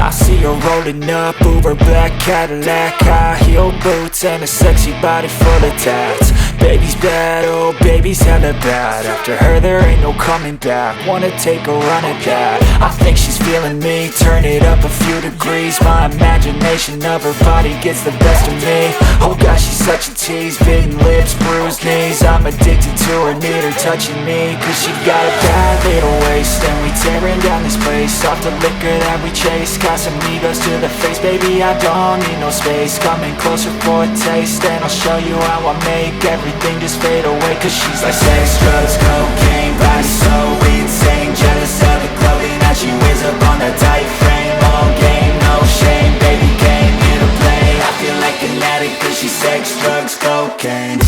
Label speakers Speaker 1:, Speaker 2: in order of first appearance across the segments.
Speaker 1: I see her rolling up, Uber black Cadillac, high heel boots and a sexy body full of tats. Baby's bad, oh baby's hella bad. After her there ain't no coming back. Wanna take a run at that. I think she's feeling me, turn it up a few degrees. My imagination of her body gets the best of me. Oh gosh, she's such a tease, bitten lips, bruised knees. I'm addicted to her, need her touching me, cause she got a bad little waist. And we tearing down this place, off the liquor that we chase. Got some egos to the face, baby I don't need no space. Coming closer for a taste, and I'll show you how I make everything just fade away. Cause she's like sex, drugs, cocaine, body so insane. Jealous of the clothing that she wears up on that tight frame. All game, no shame, baby came here to play. I feel like an addict cause she's sex, drugs, cocaine.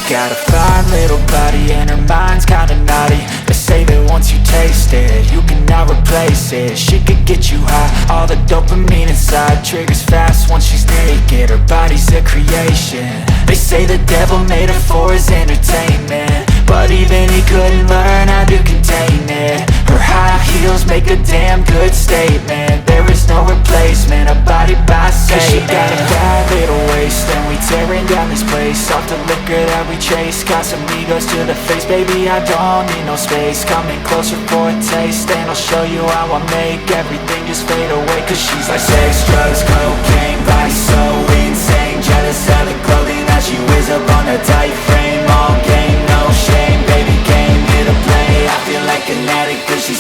Speaker 1: Got a fine little body and her mind's kinda naughty. They say that once you taste it, you cannot replace it. She could get you high, all the dopamine inside triggers fast once she's naked. Her body's a creation. They say the devil made her for his entertainment, but even he couldn't learn how to contain it. Her high heels make a damn good statement. There is no replacement, a body by Satan. Cause she got a bad little waist, and we tearing down this place, off the liquor that we chase. Got some egos to the face, baby I don't need no space. Coming closer for a taste, and I'll show you how I make everything just fade away. Cause she's like sex, drugs, cocaine, body so insane. Jealous of the clothing that she wears up on that tight frame. All game, no shame, baby came here to play. I feel like an addict cause she's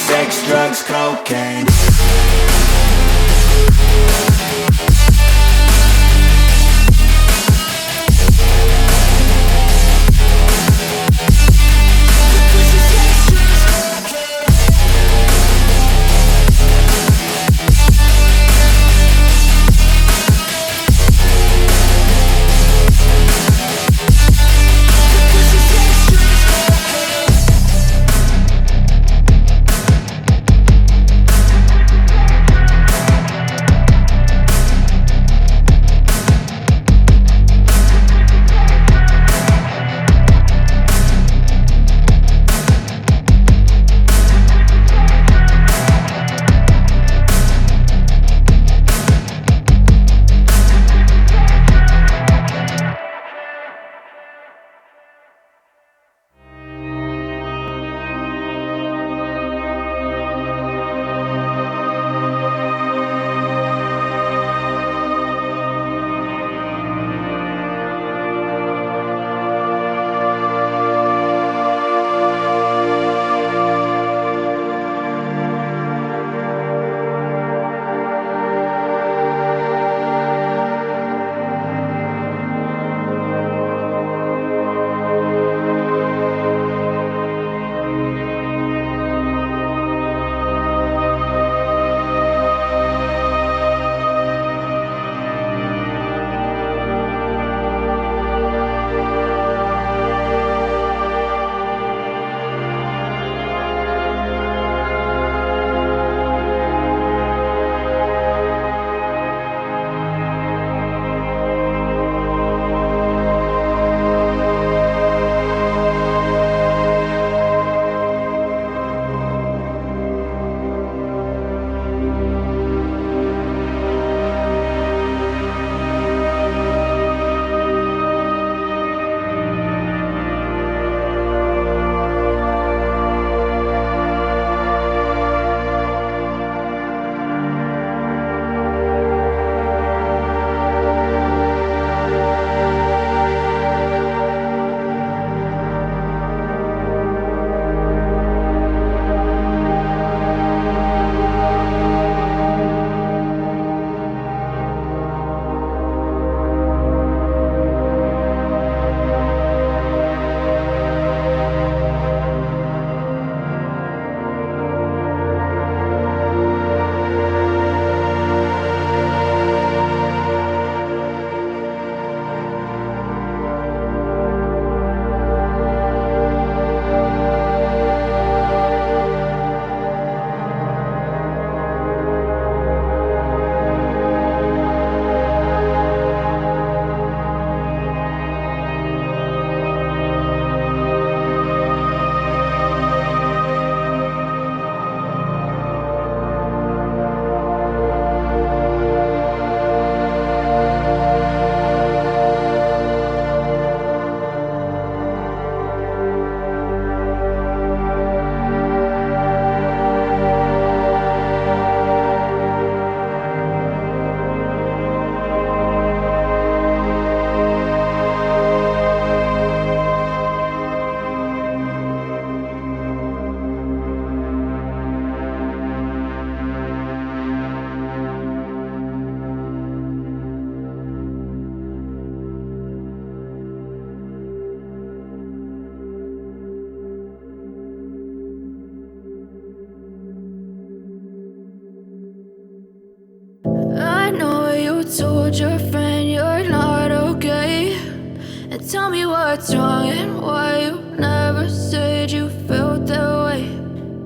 Speaker 2: what's wrong and why you never said you felt that way.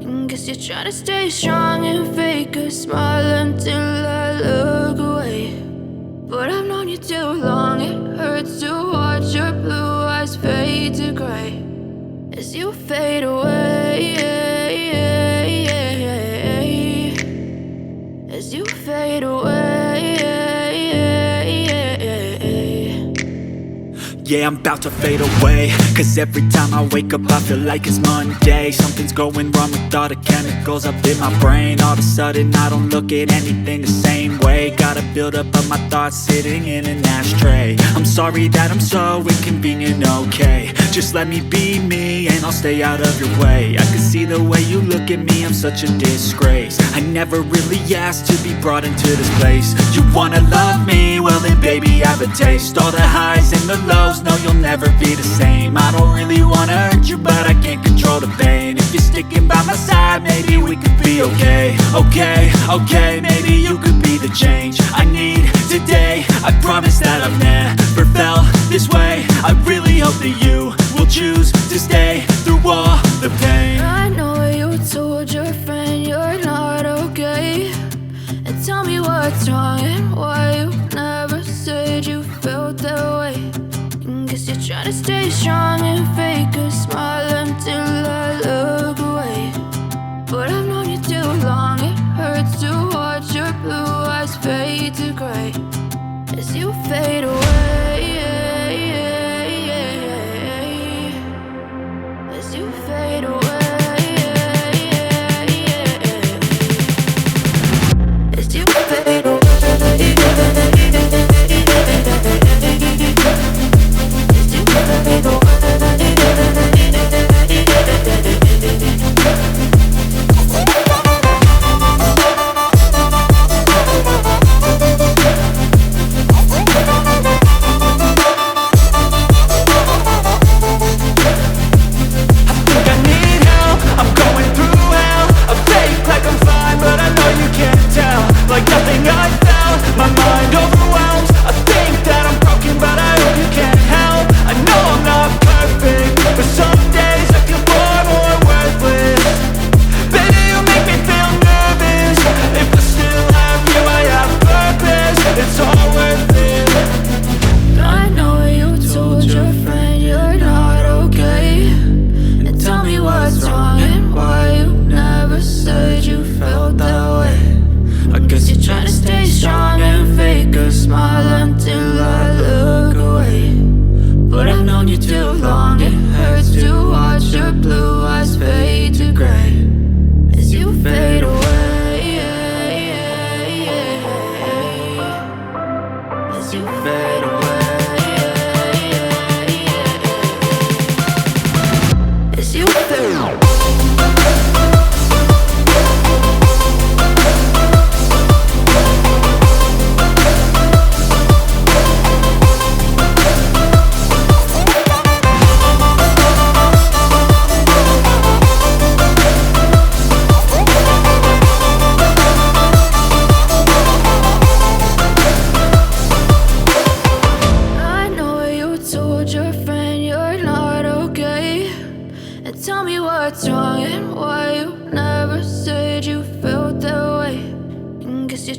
Speaker 2: And guess you're trying to stay strong and fake a smile until I look away. But I've known you too long, it hurts to watch your blue eyes fade to gray as you fade away, as you fade away.
Speaker 1: Yeah, I'm about to fade away, cause every time I wake up I feel like it's Monday. Something's going wrong with all the chemicals up in my brain. All of a sudden I don't look at anything the same way. Gotta build up of my thoughts sitting in an ashtray. I'm sorry that I'm so inconvenient, okay. Just let me be me and I'll stay out of your way. I can see the way you look at me, I'm such a disgrace. I never really asked to be brought into this place. You wanna love me? Well then baby have a taste. All the highs and the lows, no, you'll never be the same. I don't really wanna hurt you, but I can't control the pain. If you're sticking by my side, maybe we could be okay. Okay, maybe you could be the change I need today. I promise that I've never felt this way. I really hope that you will choose to stay through all the pain.
Speaker 2: I know you told your friend you're not okay, and tell me what's wrong and why you never said you felt that way. Guess you're trying to stay strong and fake a smile until I look away. But I've known you too long, it hurts to watch your blue eyes fade to gray as you fade away, as you fade away, as you fade away.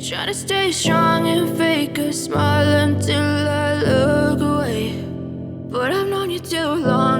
Speaker 2: Try to stay strong and fake a smile until I look away. But I've known you too long.